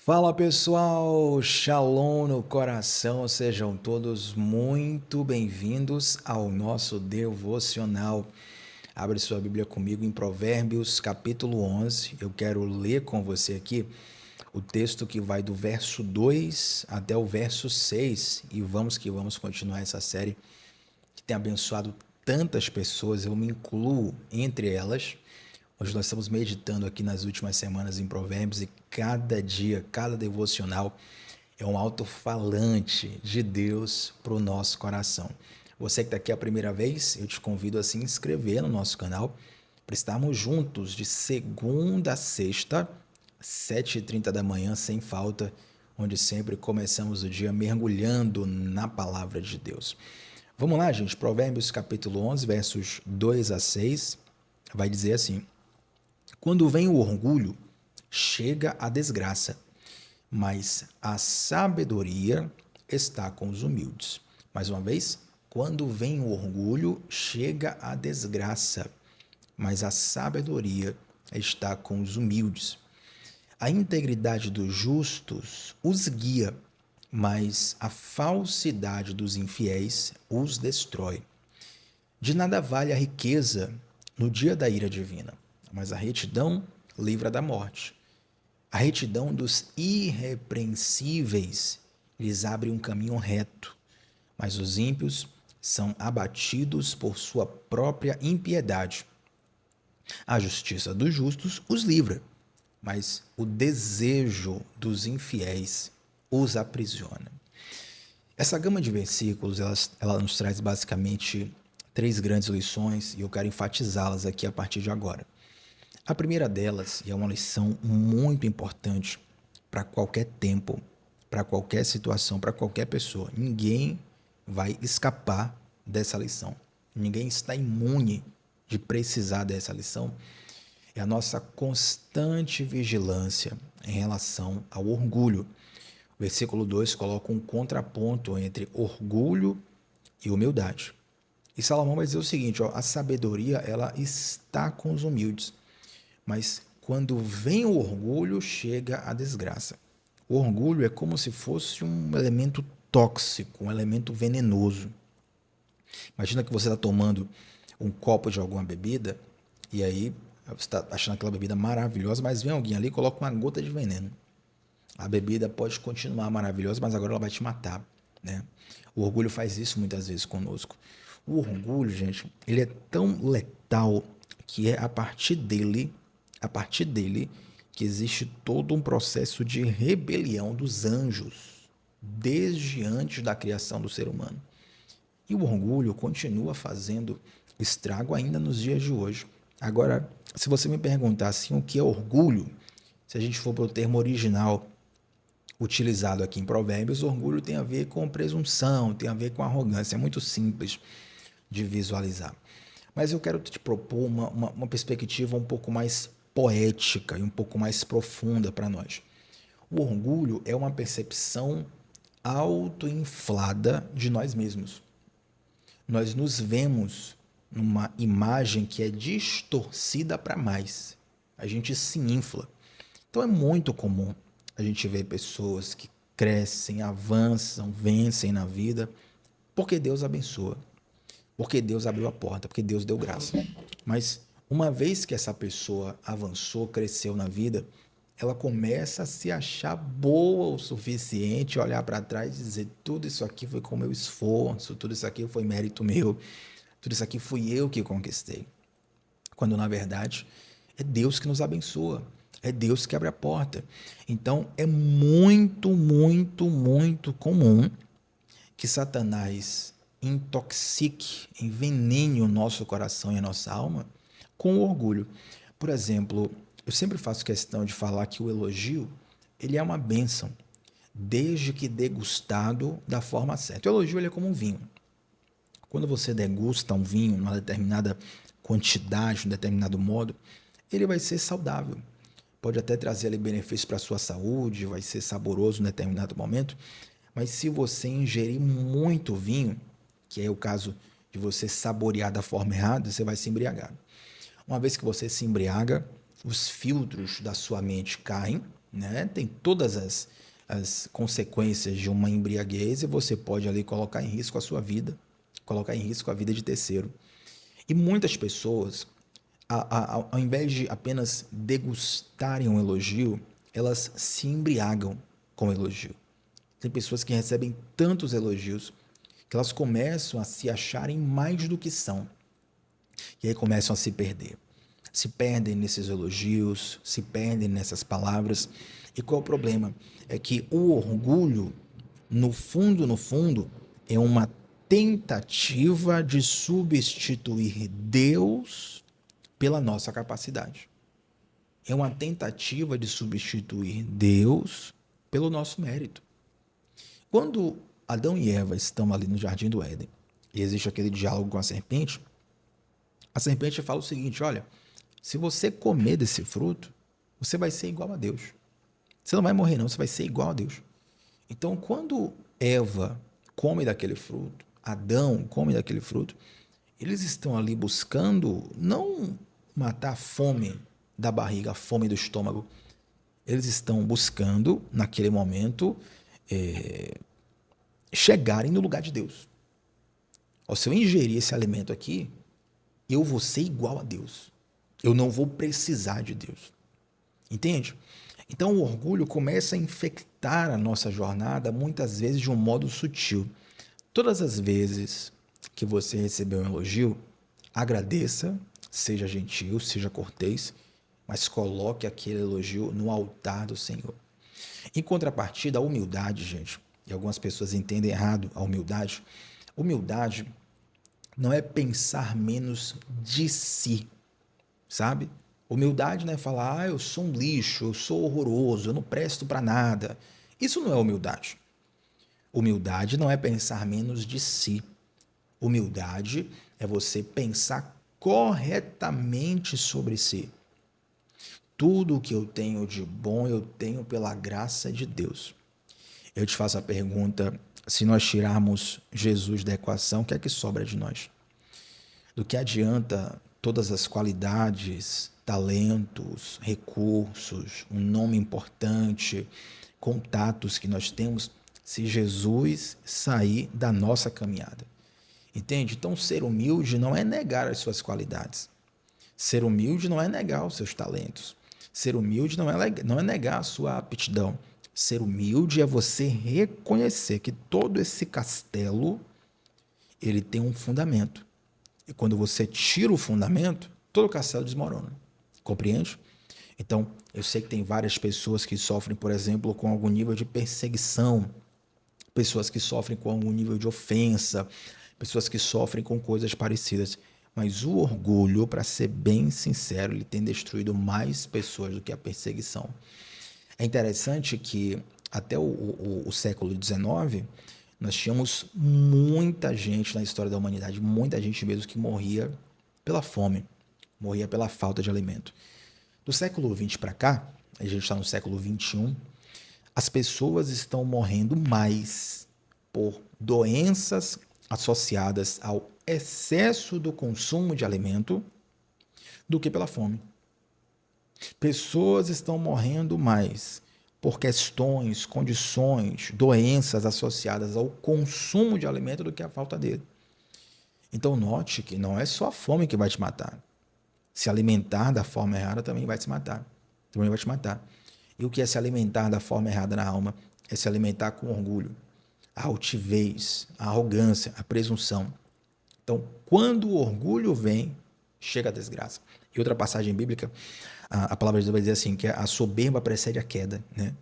Fala pessoal, Shalom no coração, sejam todos muito bem-vindos ao nosso devocional. Abre sua Bíblia comigo em Provérbios capítulo 11. Eu quero ler com você aqui o texto que vai do verso 2 até o verso 6 e vamos continuar essa série que tem abençoado tantas pessoas, eu me incluo entre elas. Hoje nós estamos meditando aqui nas últimas semanas em Provérbios e cada dia, cada devocional é um alto-falante de Deus para o nosso coração. Você que está aqui a primeira vez, eu te convido a se inscrever no nosso canal para estarmos juntos de segunda a sexta, 7h30 da manhã, sem falta, onde sempre começamos o dia mergulhando na palavra de Deus. Vamos lá, gente. Provérbios capítulo 11, versos 2 a 6, vai dizer assim: quando vem o orgulho, chega a desgraça, mas a sabedoria está com os humildes. Mais uma vez, quando vem o orgulho, chega a desgraça, mas a sabedoria está com os humildes. A integridade dos justos os guia, mas a falsidade dos infiéis os destrói. De nada vale a riqueza no dia da ira divina, mas a retidão livra da morte. A retidão dos irrepreensíveis lhes abre um caminho reto, mas os ímpios são abatidos por sua própria impiedade. A justiça dos justos os livra, mas o desejo dos infiéis os aprisiona. Essa gama de versículos, ela nos traz basicamente três grandes lições e eu quero enfatizá-las aqui a partir de agora. A primeira delas, e é uma lição muito importante para qualquer tempo, para qualquer situação, para qualquer pessoa, ninguém vai escapar dessa lição. Ninguém está imune de precisar dessa lição. É a nossa constante vigilância em relação ao orgulho. O versículo 2 coloca um contraponto entre orgulho e humildade. E Salomão vai dizer o seguinte, ó, a sabedoria ela está com os humildes, mas quando vem o orgulho, chega a desgraça. O orgulho é como se fosse um elemento tóxico, um elemento venenoso. Imagina que você está tomando um copo de alguma bebida e aí você está achando aquela bebida maravilhosa, mas vem alguém ali e coloca uma gota de veneno. A bebida pode continuar maravilhosa, mas agora ela vai te matar, né? O orgulho faz isso muitas vezes conosco. O orgulho, gente, ele é tão letal que é a partir dele que existe todo um processo de rebelião dos anjos, desde antes da criação do ser humano. E o orgulho continua fazendo estrago ainda nos dias de hoje. Agora, se você me perguntar assim, o que é orgulho, se a gente for para o termo original utilizado aqui em Provérbios, orgulho tem a ver com presunção, tem a ver com arrogância, é muito simples de visualizar. Mas eu quero te propor uma perspectiva um pouco mais poética e um pouco mais profunda para nós. O orgulho é uma percepção autoinflada de nós mesmos. Nós nos vemos numa imagem que é distorcida para mais. A gente se infla. Então é muito comum a gente ver pessoas que crescem, avançam, vencem na vida, porque Deus abençoa, porque Deus abriu a porta, porque Deus deu graça. Mas uma vez que essa pessoa avançou, cresceu na vida, ela começa a se achar boa o suficiente, olhar para trás e dizer: tudo isso aqui foi com meu esforço, tudo isso aqui foi mérito meu, tudo isso aqui fui eu que conquistei. Quando na verdade é Deus que nos abençoa, é Deus que abre a porta. Então é muito, muito, muito comum que Satanás intoxique, envenene o nosso coração e a nossa alma com orgulho. Por exemplo, eu sempre faço questão de falar que o elogio, ele é uma bênção, desde que degustado da forma certa. O elogio ele é como um vinho. Quando você degusta um vinho numa determinada quantidade, um determinado modo, ele vai ser saudável. Pode até trazer ali benefícios para a sua saúde, vai ser saboroso em determinado momento, mas se você ingerir muito vinho, que é o caso de você saborear da forma errada, você vai se embriagar. Uma vez que você se embriaga, os filtros da sua mente caem né? Tem todas as consequências de uma embriaguez e você pode ali colocar em risco a sua vida, colocar em risco a vida de terceiro. E muitas pessoas, ao invés de apenas degustarem um elogio, elas se embriagam com o elogio. Tem pessoas que recebem tantos elogios que elas começam a se acharem mais do que são. E aí começam a se perder. Se perdem nesses elogios, se perdem nessas palavras. E qual é o problema? É que o orgulho, no fundo, é uma tentativa de substituir Deus pela nossa capacidade. É uma tentativa de substituir Deus pelo nosso mérito. Quando Adão e Eva estão ali no Jardim do Éden e existe aquele diálogo com a serpente fala o seguinte: olha, se você comer desse fruto, você vai ser igual a Deus. Você não vai morrer, não, você vai ser igual a Deus. Então, quando Eva come daquele fruto, Adão come daquele fruto, eles estão ali buscando não matar a fome da barriga, a fome do estômago. Eles estão buscando, naquele momento, chegarem no lugar de Deus. Se eu ingerir esse alimento aqui, eu vou ser igual a Deus. Eu não vou precisar de Deus. Entende? Então o orgulho começa a infectar a nossa jornada, muitas vezes de um modo sutil. Todas as vezes que você receber um elogio, agradeça, seja gentil, seja cortês, mas coloque aquele elogio no altar do Senhor. Em contrapartida, a humildade, gente, e algumas pessoas entendem errado a humildade. Humildade não é pensar menos de si, sabe? Humildade não é falar, eu sou um lixo, eu sou horroroso, eu não presto para nada. Isso não é humildade. Humildade não é pensar menos de si. Humildade é você pensar corretamente sobre si. Tudo o que eu tenho de bom, eu tenho pela graça de Deus. Eu te faço a pergunta, se nós tirarmos Jesus da equação, o que é que sobra de nós? Do que adianta todas as qualidades, talentos, recursos, um nome importante, contatos que nós temos, se Jesus sair da nossa caminhada? Entende? Então, ser humilde não é negar as suas qualidades. Ser humilde não é negar os seus talentos. Ser humilde não é negar a sua aptidão. Ser humilde é você reconhecer que todo esse castelo ele tem um fundamento. E quando você tira o fundamento, todo o castelo desmorona. Compreende? Então, eu sei que tem várias pessoas que sofrem, por exemplo, com algum nível de perseguição, pessoas que sofrem com algum nível de ofensa, pessoas que sofrem com coisas parecidas. Mas o orgulho, para ser bem sincero, ele tem destruído mais pessoas do que a perseguição. É interessante que até o século XIX, nós tínhamos muita gente na história da humanidade, muita gente mesmo que morria pela fome, morria pela falta de alimento. Do século XX para cá, a gente está no século XXI, as pessoas estão morrendo mais por doenças associadas ao excesso do consumo de alimento do que pela fome. Pessoas estão morrendo mais por questões, condições, doenças associadas ao consumo de alimento do que a falta dele. Então note que não é só a fome que vai te matar. Se alimentar da forma errada também vai te matar. Também vai te matar. E o que é se alimentar da forma errada na alma? É se alimentar com orgulho, a altivez, a arrogância, a presunção. Então, quando o orgulho vem, chega a desgraça. E outra passagem bíblica, a palavra de Deus vai dizer assim, que a soberba precede a queda, né?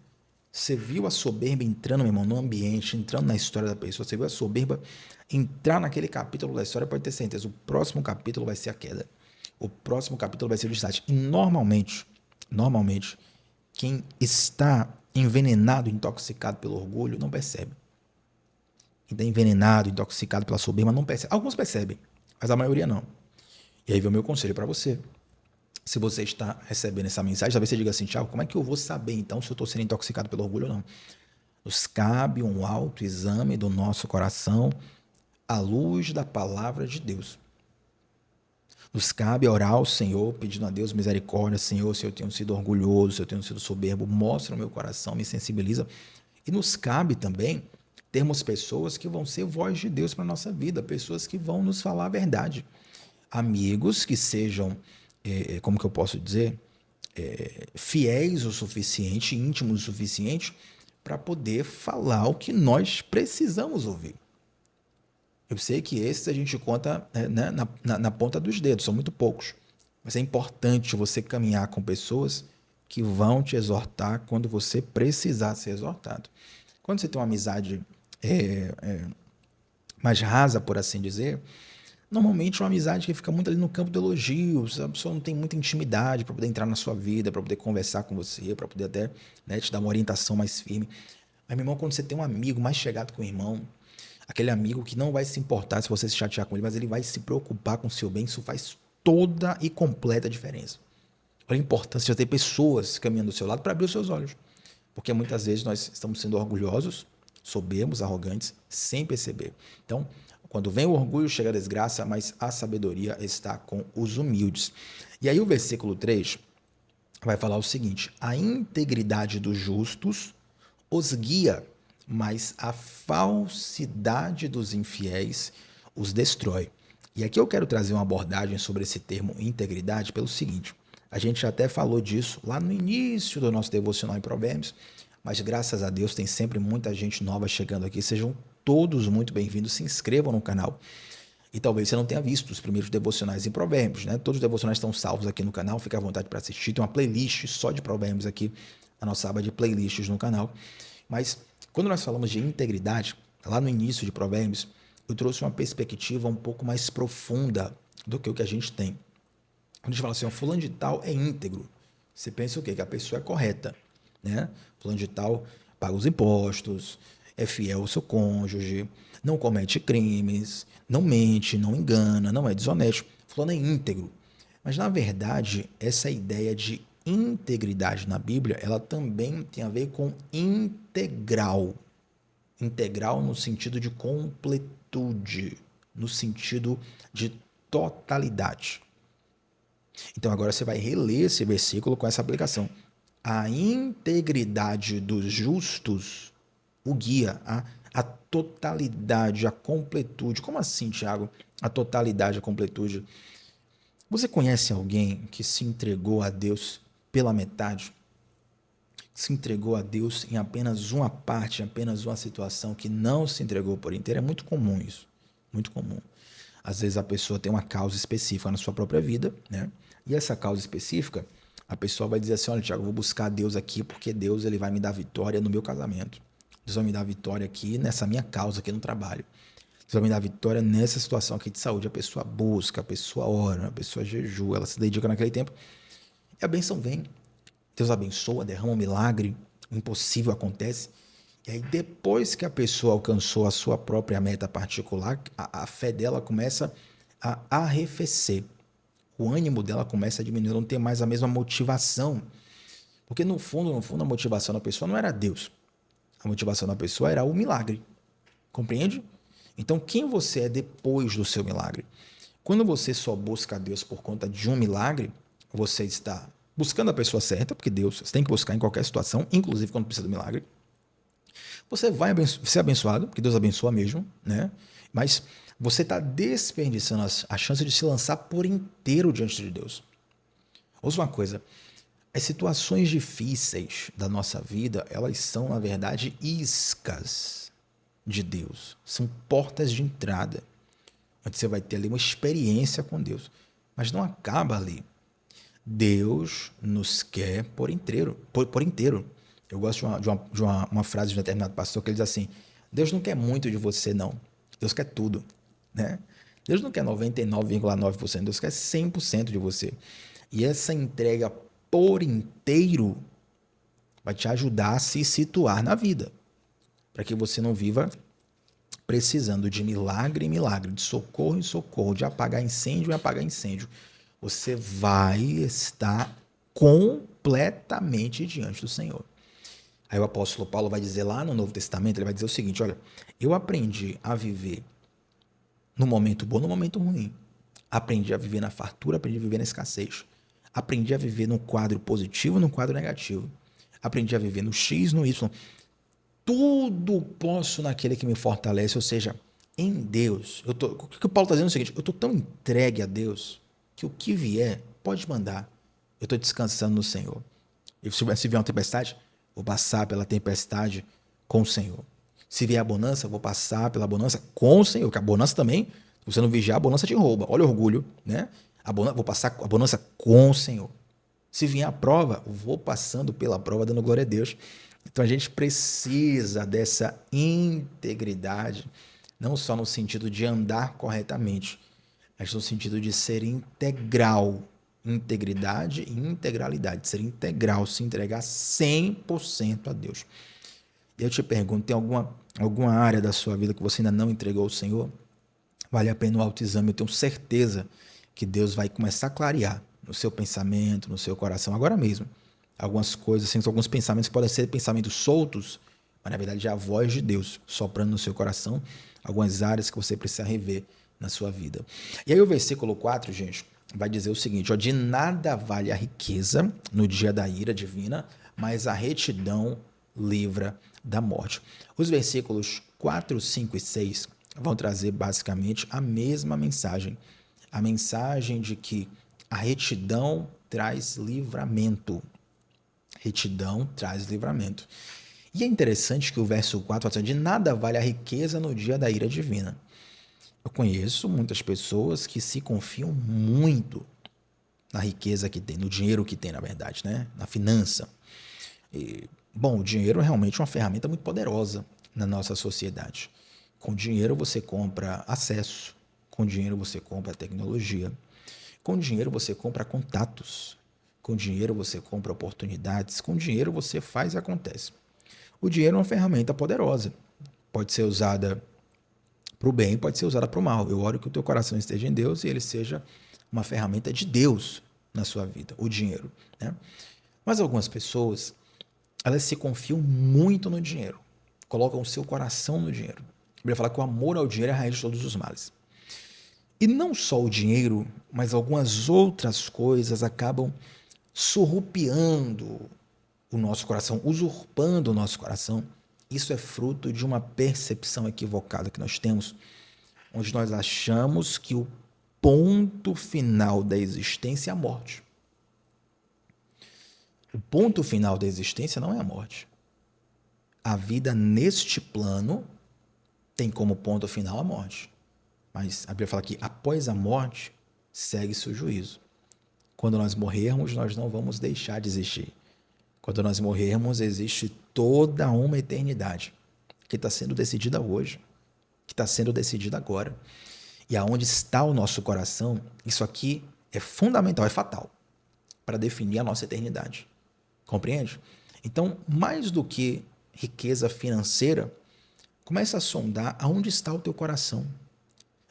Você viu a soberba entrando, meu irmão, no ambiente, entrando na história da pessoa, você viu a soberba entrar naquele capítulo da história, pode ter certeza, o próximo capítulo vai ser a queda. O próximo capítulo vai ser o destaque. E normalmente, quem está envenenado, intoxicado pelo orgulho, não percebe. Quem está envenenado, intoxicado pela soberba, não percebe. Alguns percebem, mas a maioria não. E aí vem o meu conselho para você. Se você está recebendo essa mensagem, talvez você diga assim, Thiago, como é que eu vou saber então se eu estou sendo intoxicado pelo orgulho ou não? Nos cabe um autoexame do nosso coração à luz da palavra de Deus. Nos cabe orar ao Senhor, pedindo a Deus misericórdia. Senhor, se eu tenho sido orgulhoso, se eu tenho sido soberbo, mostra o meu coração, me sensibiliza. E nos cabe também termos pessoas que vão ser voz de Deus para a nossa vida, pessoas que vão nos falar a verdade. Amigos que sejam, como que eu posso dizer, fiéis o suficiente, íntimos o suficiente, para poder falar o que nós precisamos ouvir. Eu sei que esses a gente conta, né, na ponta dos dedos, são muito poucos. Mas é importante você caminhar com pessoas que vão te exortar quando você precisar ser exortado. Quando você tem uma amizade mais rasa, por assim dizer, normalmente é uma amizade que fica muito ali no campo do elogio, a pessoa não tem muita intimidade para poder entrar na sua vida, para poder conversar com você, para poder até, né, te dar uma orientação mais firme. Mas, meu irmão, quando você tem um amigo mais chegado com o irmão, aquele amigo que não vai se importar se você se chatear com ele, mas ele vai se preocupar com o seu bem, isso faz toda e completa diferença. Olha a importância de ter pessoas caminhando do seu lado para abrir os seus olhos. Porque muitas vezes nós estamos sendo orgulhosos, soberbos, arrogantes, sem perceber. Então, quando vem o orgulho, chega a desgraça, mas a sabedoria está com os humildes. E aí o versículo 3 vai falar o seguinte: a integridade dos justos os guia, mas a falsidade dos infiéis os destrói. E aqui eu quero trazer uma abordagem sobre esse termo integridade pelo seguinte: a gente até falou disso lá no início do nosso devocional em Provérbios, mas graças a Deus tem sempre muita gente nova chegando aqui. Sejam todos muito bem-vindos, se inscrevam no canal. E talvez você não tenha visto os primeiros devocionais em Provérbios, né? Todos os devocionais estão salvos aqui no canal, fica à vontade para assistir. Tem uma playlist só de Provérbios aqui, a nossa aba de playlists no canal. Mas quando nós falamos de integridade, lá no início de Provérbios, eu trouxe uma perspectiva um pouco mais profunda do que o que a gente tem. Quando a gente fala assim, ó, fulano de tal é íntegro, você pensa o quê? Que a pessoa é correta, né? Fulano de tal paga os impostos, é fiel ao seu cônjuge, não comete crimes, não mente, não engana, não é desonesto. Fulano é íntegro. Mas, na verdade, essa ideia de integridade na Bíblia, ela também tem a ver com integral. Integral no sentido de completude, no sentido de totalidade. Então agora você vai reler esse versículo com essa aplicação. A integridade dos justos o guia, a totalidade, a completude. Como assim, Tiago? A totalidade, a completude. Você conhece alguém que se entregou a Deus pela metade? Se entregou a Deus em apenas uma parte, em apenas uma situação, que não se entregou por inteiro? É muito comum isso. Muito comum. Às vezes a pessoa tem uma causa específica na sua própria vida, né? E essa causa específica, a pessoa vai dizer assim: olha, Tiago, eu vou buscar Deus aqui porque Deus ele vai me dar vitória no meu casamento. Deus vai me dar vitória aqui nessa minha causa aqui no trabalho. Deus vai me dar vitória nessa situação aqui de saúde. A pessoa busca, a pessoa ora, a pessoa jejua, ela se dedica naquele tempo. E a bênção vem. Deus abençoa, derrama um milagre, o impossível acontece. E aí depois que a pessoa alcançou a sua própria meta particular, a fé dela começa a arrefecer. O ânimo dela começa a diminuir, não tem mais a mesma motivação. Porque no fundo, a motivação da pessoa não era Deus. A motivação da pessoa era o milagre. Compreende? Então, quem você é depois do seu milagre? Quando você só busca a Deus por conta de um milagre, você está buscando a pessoa certa, porque Deus você tem que buscar em qualquer situação, inclusive quando precisa do milagre. Você vai ser abençoado, porque Deus abençoa mesmo, né? Mas você está desperdiçando a chance de se lançar por inteiro diante de Deus. Ouça uma coisa. As situações difíceis da nossa vida, elas são, na verdade, iscas de Deus. São portas de entrada, onde você vai ter ali uma experiência com Deus. Mas não acaba ali. Deus nos quer por inteiro. Por inteiro. Eu gosto de uma frase de um determinado pastor que ele diz assim: Deus não quer muito de você, não. Deus quer tudo, né? Deus não quer 99,9%, Deus quer 100% de você. E essa entrega por inteiro vai te ajudar a se situar na vida, para que você não viva precisando de milagre em milagre, de socorro em socorro, de apagar incêndio em apagar incêndio. Você vai estar completamente diante do Senhor. Aí o apóstolo Paulo vai dizer lá no Novo Testamento, ele vai dizer o seguinte: olha, eu aprendi a viver no momento bom, no momento ruim. Aprendi a viver na fartura, aprendi a viver na escassez. Aprendi a viver no quadro positivo, no quadro negativo. Aprendi a viver no X, no Y. Tudo posso naquele que me fortalece, ou seja, em Deus. O que o Paulo está dizendo é o seguinte: eu estou tão entregue a Deus que o que vier, pode mandar. Eu estou descansando no Senhor. E se vier uma tempestade, vou passar pela tempestade com o Senhor. Se vier a bonança, vou passar pela bonança com o Senhor. Porque a bonança também, se você não vigiar, a bonança te rouba. Olha o orgulho, né? Vou passar a bonança com o Senhor. Se vier a prova, vou passando pela prova, dando glória a Deus. Então a gente precisa dessa integridade, não só no sentido de andar corretamente, mas no sentido de ser integral. Integridade e integralidade. Ser integral, se entregar 100% a Deus. E eu te pergunto, tem alguma área da sua vida que você ainda não entregou ao Senhor? Vale a pena o autoexame. Eu tenho certeza que Deus vai começar a clarear no seu pensamento, no seu coração, agora mesmo. Algumas coisas, assim, alguns pensamentos que podem ser pensamentos soltos, mas na verdade é a voz de Deus soprando no seu coração, algumas áreas que você precisa rever na sua vida. E aí o versículo 4, gente, vai dizer o seguinte: ó, de nada vale a riqueza no dia da ira divina, mas a retidão livra da morte. Os versículos 4, 5 e 6 vão trazer basicamente a mesma mensagem. A mensagem de que a retidão traz livramento. Retidão traz livramento. E é interessante que o verso 4 fala assim: de nada vale a riqueza no dia da ira divina. Eu conheço muitas pessoas que se confiam muito na riqueza que tem, no dinheiro que tem, na verdade, né? Na finança. Bom, o dinheiro é realmente uma ferramenta muito poderosa na nossa sociedade. Com dinheiro você compra acesso, com dinheiro você compra tecnologia, com dinheiro você compra contatos, com dinheiro você compra oportunidades, com dinheiro você faz e acontece. O dinheiro é uma ferramenta poderosa, pode ser usada para o bem, pode ser usada para o mal. Eu oro que o teu coração esteja em Deus e ele seja uma ferramenta de Deus na sua vida, o dinheiro, né? Mas algumas pessoas, elas se confiam muito no dinheiro, colocam o seu coração no dinheiro. A Bíblia fala que o amor ao dinheiro é a raiz de todos os males. E não só o dinheiro, mas algumas outras coisas acabam surrupiando o nosso coração, usurpando o nosso coração. Isso é fruto de uma percepção equivocada que nós temos, onde nós achamos que o ponto final da existência é a morte. O ponto final da existência não é a morte. A vida neste plano tem como ponto final a morte. Mas a Bíblia fala que após a morte, segue-se o juízo. Quando nós morrermos, nós não vamos deixar de existir. Quando nós morrermos, existe toda uma eternidade que está sendo decidida hoje, que está sendo decidida agora. E aonde está o nosso coração, isso aqui é fundamental, é fatal, para definir a nossa eternidade. Compreende? Então, mais do que riqueza financeira, começa a sondar aonde está o teu coração.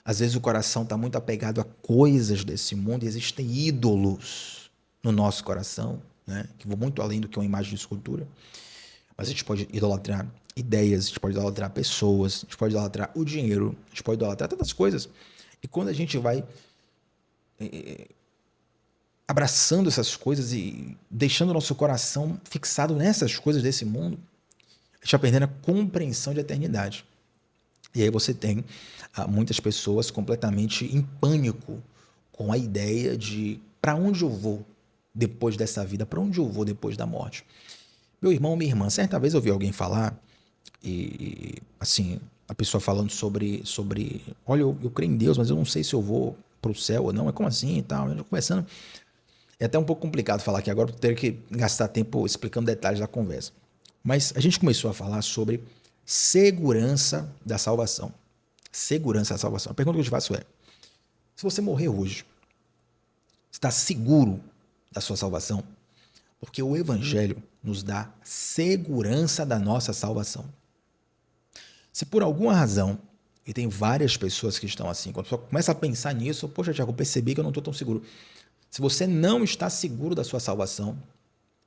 Às vezes o coração está muito apegado a coisas desse mundo e existem ídolos no nosso coração, né, que vão muito além do que uma imagem de escultura. Mas a gente pode idolatrar ideias, a gente pode idolatrar pessoas, a gente pode idolatrar o dinheiro, a gente pode idolatrar tantas coisas. E quando a gente vai abraçando essas coisas e deixando o nosso coração fixado nessas coisas desse mundo, a gente vai perdendo a compreensão de eternidade. E aí você tem muitas pessoas completamente em pânico com a ideia de para onde eu vou depois dessa vida, para onde eu vou depois da morte. Meu irmão, minha irmã, certa vez eu ouvi alguém falar, e assim, a pessoa falando sobre olha, eu creio em Deus, mas eu não sei se eu vou para o céu ou não, é como assim e tal, conversando. É até um pouco complicado falar aqui agora, eu teria que gastar tempo explicando detalhes da conversa. Mas a gente começou a falar sobre segurança da salvação. Segurança da salvação. A pergunta que eu te faço é: se você morrer hoje, está seguro da sua salvação? Porque o Evangelho nos dá segurança da nossa salvação. Se por alguma razão, e tem várias pessoas que estão assim, quando a pessoa começa a pensar nisso, poxa, Tiago, eu percebi que eu não estou tão seguro. Se você não está seguro da sua salvação,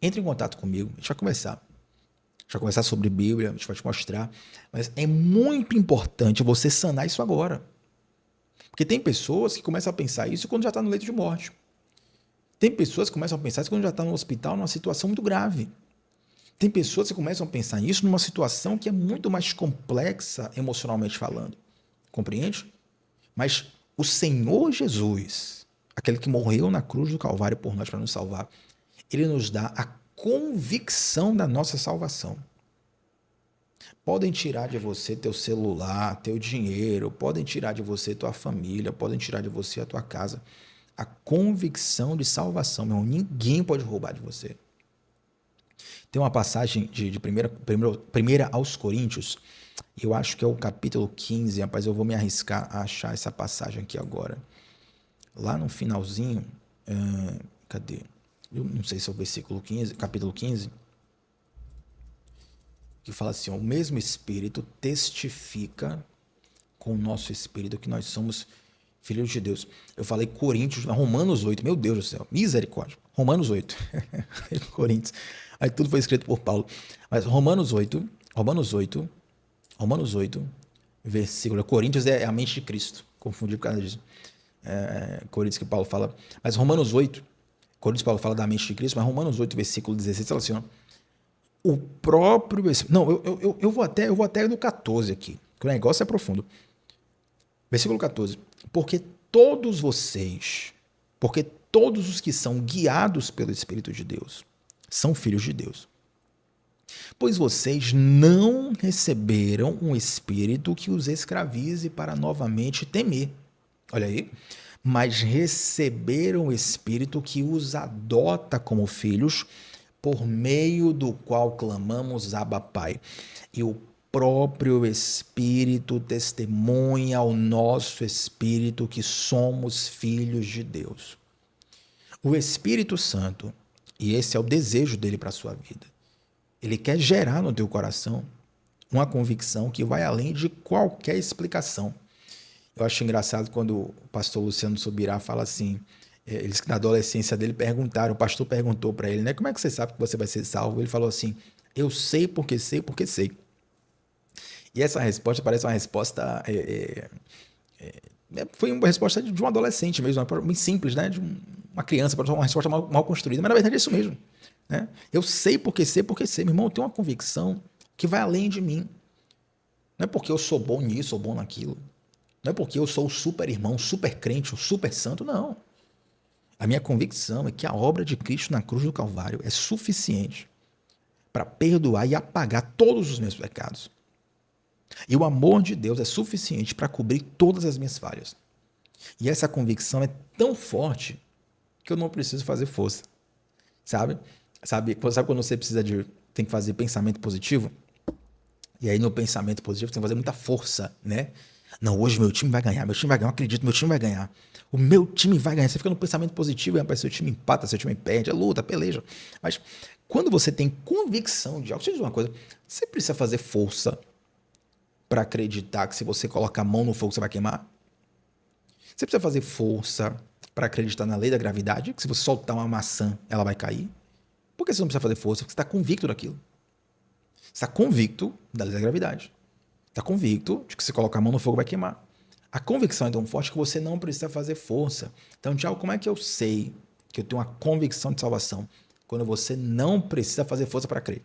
entre em contato comigo, a gente vai conversar. A gente vai conversar sobre Bíblia, a gente vai te mostrar. Mas é muito importante você sanar isso agora. Porque tem pessoas que começam a pensar isso quando já está no leito de morte. Tem pessoas que começam a pensar isso quando já está no hospital, numa situação muito grave. Tem pessoas que começam a pensar isso numa situação que é muito mais complexa emocionalmente falando. Compreende? Mas o Senhor Jesus, aquele que morreu na cruz do Calvário por nós para nos salvar, ele nos dá a convicção da nossa salvação. Podem tirar de você teu celular, teu dinheiro, podem tirar de você tua família, podem tirar de você a tua casa. A convicção de salvação, meu irmão, ninguém pode roubar de você. Tem uma passagem de primeira aos Coríntios, eu acho que é o capítulo 15, rapaz, eu vou me arriscar a achar essa passagem aqui agora. Lá no finalzinho, cadê? Eu não sei se é o versículo 15, capítulo 15, que fala assim, ó, o mesmo Espírito testifica com o nosso Espírito que nós somos filhos de Deus. Eu falei Coríntios, Romanos 8, meu Deus do céu, misericórdia. Romanos 8, Coríntios. Aí tudo foi escrito por Paulo. Mas Romanos 8, versículo. Coríntios é a mente de Cristo. Confundi por causa disso. Coríntios que Paulo fala. Mas Romanos 8, Coríntios Paulo fala da mente de Cristo, mas Romanos 8, versículo 16, fala assim, ó, o próprio Espírito. Não, eu vou até no 14 aqui, que o negócio é profundo. Versículo 14. Porque todos os que são guiados pelo Espírito de Deus são filhos de Deus. Pois vocês não receberam um espírito que os escravize para novamente temer. Olha aí. Mas receberam o espírito que os adota como filhos, por meio do qual clamamos Abba Pai. E o próprio Espírito testemunha ao nosso espírito que somos filhos de Deus. O Espírito Santo, e esse é o desejo dele para a sua vida, ele quer gerar no teu coração uma convicção que vai além de qualquer explicação. Eu acho engraçado quando o pastor Luciano Subirá fala assim, eles na adolescência dele perguntaram, o pastor perguntou para ele, né, como é que você sabe que você vai ser salvo? Ele falou assim, eu sei porque sei porque sei. E essa resposta parece uma resposta... foi uma resposta de um adolescente mesmo, muito simples, né? De uma criança, uma resposta mal construída, mas na verdade é isso mesmo. Né? Eu sei porque sei porque sei. Meu irmão, eu tenho uma convicção que vai além de mim. Não é porque eu sou bom nisso ou bom naquilo. Não é porque eu sou o super irmão, super crente, o super santo, não. A minha convicção é que a obra de Cristo na cruz do Calvário é suficiente para perdoar e apagar todos os meus pecados. E o amor de Deus é suficiente para cobrir todas as minhas falhas. E essa convicção é tão forte que eu não preciso fazer força. Sabe quando você tem que fazer pensamento positivo? E aí no pensamento positivo você tem que fazer muita força, né? Não, hoje meu time vai ganhar, eu acredito, meu time vai ganhar. O meu time vai ganhar. Você fica no pensamento positivo, e seu time empata, seu time perde, é luta, peleja. Mas quando você tem convicção de algo, deixa eu dizer uma coisa, você precisa fazer força para acreditar que se você colocar a mão no fogo você vai queimar? Você precisa fazer força para acreditar na lei da gravidade, que se você soltar uma maçã, ela vai cair? Por que você não precisa fazer força? Porque você está convicto daquilo. Você está convicto da lei da gravidade. Está convicto de que se colocar a mão no fogo vai queimar. A convicção é tão forte que você não precisa fazer força. Então, Tiago, como é que eu sei que eu tenho uma convicção de salvação? Quando você não precisa fazer força para crer.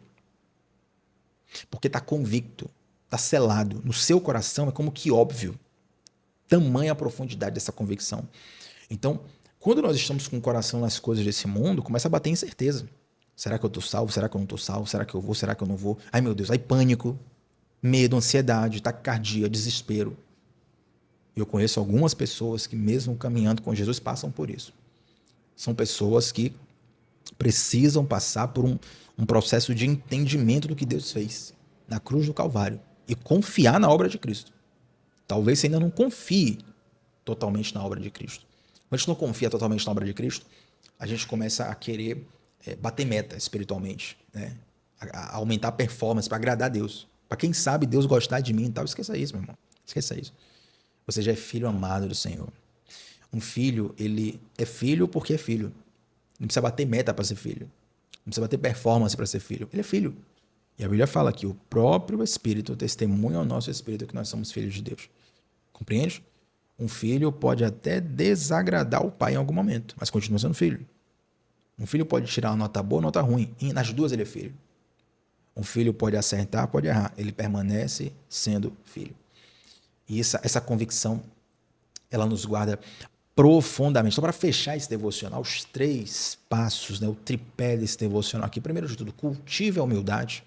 Porque está convicto, está selado. No seu coração é como que óbvio. Tamanha a profundidade dessa convicção. Então, quando nós estamos com o coração nas coisas desse mundo, começa a bater incerteza. Será que eu estou salvo? Será que eu não estou salvo? Será que eu vou? Será que eu não vou? Ai, meu Deus, aí pânico, medo, ansiedade, taquicardia, desespero. Eu conheço algumas pessoas que mesmo caminhando com Jesus passam por isso. São pessoas que precisam passar por um processo de entendimento do que Deus fez na cruz do Calvário e confiar na obra de Cristo. Talvez você ainda não confie totalmente na obra de Cristo. Quando a gente não confia totalmente na obra de Cristo, a gente começa a querer bater meta espiritualmente, né? A aumentar a performance para agradar a Deus. Para quem sabe Deus gostar de mim e tal, esqueça isso, meu irmão. Esqueça isso. Você já é filho amado do Senhor. Um filho, ele é filho porque é filho. Não precisa bater meta para ser filho. Não precisa bater performance para ser filho. Ele é filho. E a Bíblia fala que o próprio Espírito testemunha ao nosso Espírito que nós somos filhos de Deus. Compreende? Um filho pode até desagradar o pai em algum momento, mas continua sendo filho. Um filho pode tirar uma nota boa ou nota ruim. E nas duas ele é filho. Um filho pode acertar, pode errar. Ele permanece sendo filho. E essa convicção, ela nos guarda profundamente. Então, para fechar esse devocional, os 3 passos, né, o tripé desse devocional aqui. Primeiro de tudo, cultive a humildade,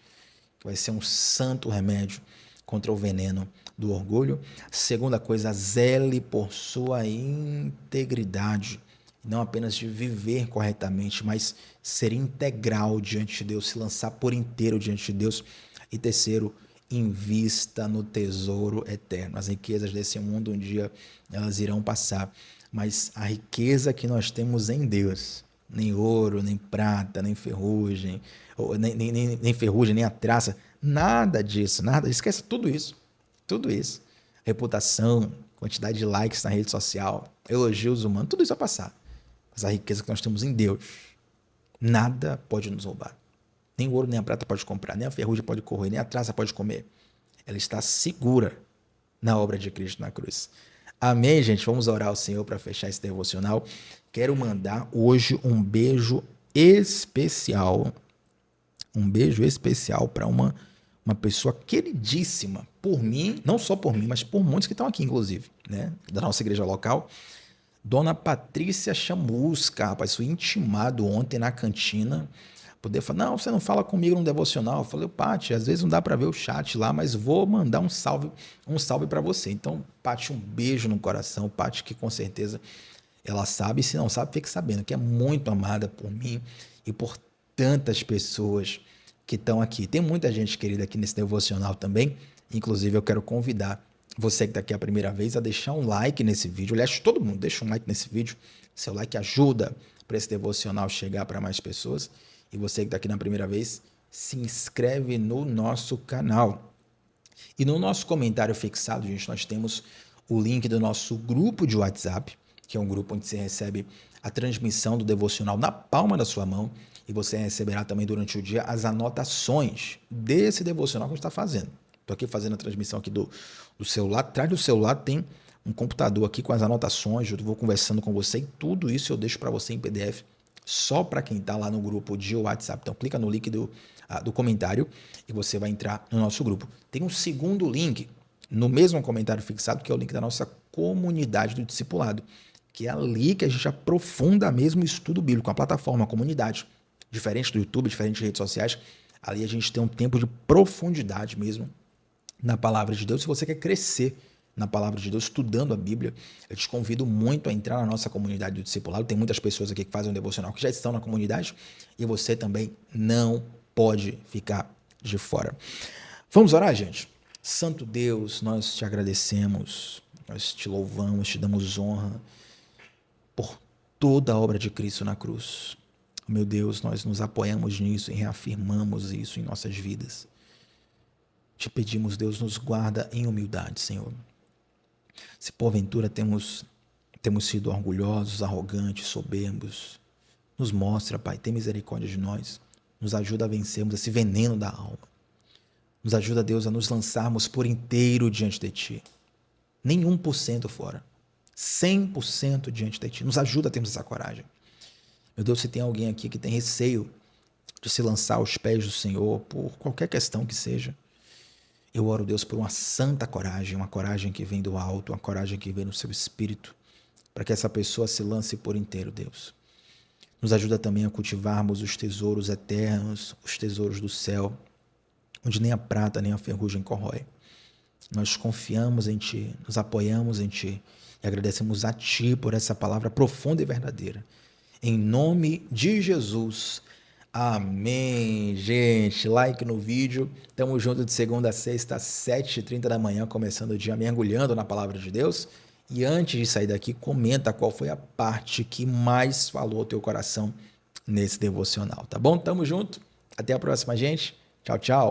que vai ser um santo remédio contra o veneno do orgulho. Segunda coisa, zele por sua integridade. Não apenas de viver corretamente, mas ser integral diante de Deus, se lançar por inteiro diante de Deus. E terceiro, invista no tesouro eterno. As riquezas desse mundo um dia elas irão passar, mas a riqueza que nós temos em Deus, nem ouro, nem prata, nem ferrugem, nem ferrugem, nem a traça, nada disso, nada, esqueça tudo isso, reputação, quantidade de likes na rede social, elogios humanos, tudo isso vai passar. Mas a riqueza que nós temos em Deus, nada pode nos roubar. Nem o ouro, nem a prata pode comprar, nem a ferrugem pode corroer, nem a traça pode comer. Ela está segura na obra de Cristo na cruz. Amém, gente? Vamos orar ao Senhor para fechar esse devocional. Quero mandar hoje um beijo especial para uma pessoa queridíssima por mim, não só por mim, mas por muitos que estão aqui, inclusive, né, da nossa igreja local. Dona Patrícia Chamusca, rapaz, fui intimado ontem na cantina, poder falar, não, você não fala comigo no devocional. Eu falei, Paty, às vezes não dá para ver o chat lá, mas vou mandar um salve para você. Então, Paty, um beijo no coração, Paty, que com certeza ela sabe, e se não sabe, fique sabendo que é muito amada por mim e por tantas pessoas que estão aqui. Tem muita gente querida aqui nesse devocional também, inclusive eu quero convidar você que está aqui a primeira vez a deixar um like nesse vídeo. Aliás, todo mundo deixa um like nesse vídeo. Seu like ajuda para esse devocional chegar para mais pessoas. E você que está aqui na primeira vez, se inscreve no nosso canal. E no nosso comentário fixado, gente, nós temos o link do nosso grupo de WhatsApp, que é um grupo onde você recebe a transmissão do devocional na palma da sua mão. E você receberá também durante o dia as anotações desse devocional que a gente está fazendo. Estou aqui fazendo a transmissão aqui do celular. Atrás do celular tem um computador aqui com as anotações. Eu vou conversando com você e tudo isso eu deixo para você em PDF só para quem está lá no grupo de WhatsApp. Então clica no link do comentário e você vai entrar no nosso grupo. Tem um segundo link no mesmo comentário fixado, que é o link da nossa comunidade do discipulado, que é ali que a gente aprofunda mesmo o estudo bíblico, a plataforma, a comunidade. Diferente do YouTube, diferente de redes sociais, ali a gente tem um tempo de profundidade mesmo na palavra de Deus. Se você quer crescer na palavra de Deus, estudando a Bíblia, eu te convido muito a entrar na nossa comunidade do discipulado. Tem muitas pessoas aqui que fazem um devocional que já estão na comunidade e você também não pode ficar de fora. Vamos orar, gente? Santo Deus, nós te agradecemos, nós te louvamos, te damos honra por toda a obra de Cristo na cruz. Meu Deus, nós nos apoiamos nisso e reafirmamos isso em nossas vidas. Te pedimos, Deus, nos guarda em humildade, Senhor. Se porventura temos sido orgulhosos, arrogantes, soberbos, nos mostra, Pai, tem misericórdia de nós. Nos ajuda a vencermos esse veneno da alma. Nos ajuda, Deus, a nos lançarmos por inteiro diante de Ti. Nem 1% fora. 100% diante de Ti. Nos ajuda a termos essa coragem. Meu Deus, se tem alguém aqui que tem receio de se lançar aos pés do Senhor, por qualquer questão que seja, eu oro, Deus, por uma santa coragem, uma coragem que vem do alto, uma coragem que vem no seu espírito, para que essa pessoa se lance por inteiro, Deus. Nos ajuda também a cultivarmos os tesouros eternos, os tesouros do céu, onde nem a prata nem a ferrugem corrói. Nós confiamos em Ti, nos apoiamos em Ti e agradecemos a Ti por essa palavra profunda e verdadeira. Em nome de Jesus. Amém, gente. Like no vídeo. Tamo junto de segunda a sexta, às 7h30 da manhã, começando o dia mergulhando na palavra de Deus. E antes de sair daqui, comenta qual foi a parte que mais falou ao teu coração nesse devocional, tá bom? Tamo junto. Até a próxima, gente. Tchau, tchau.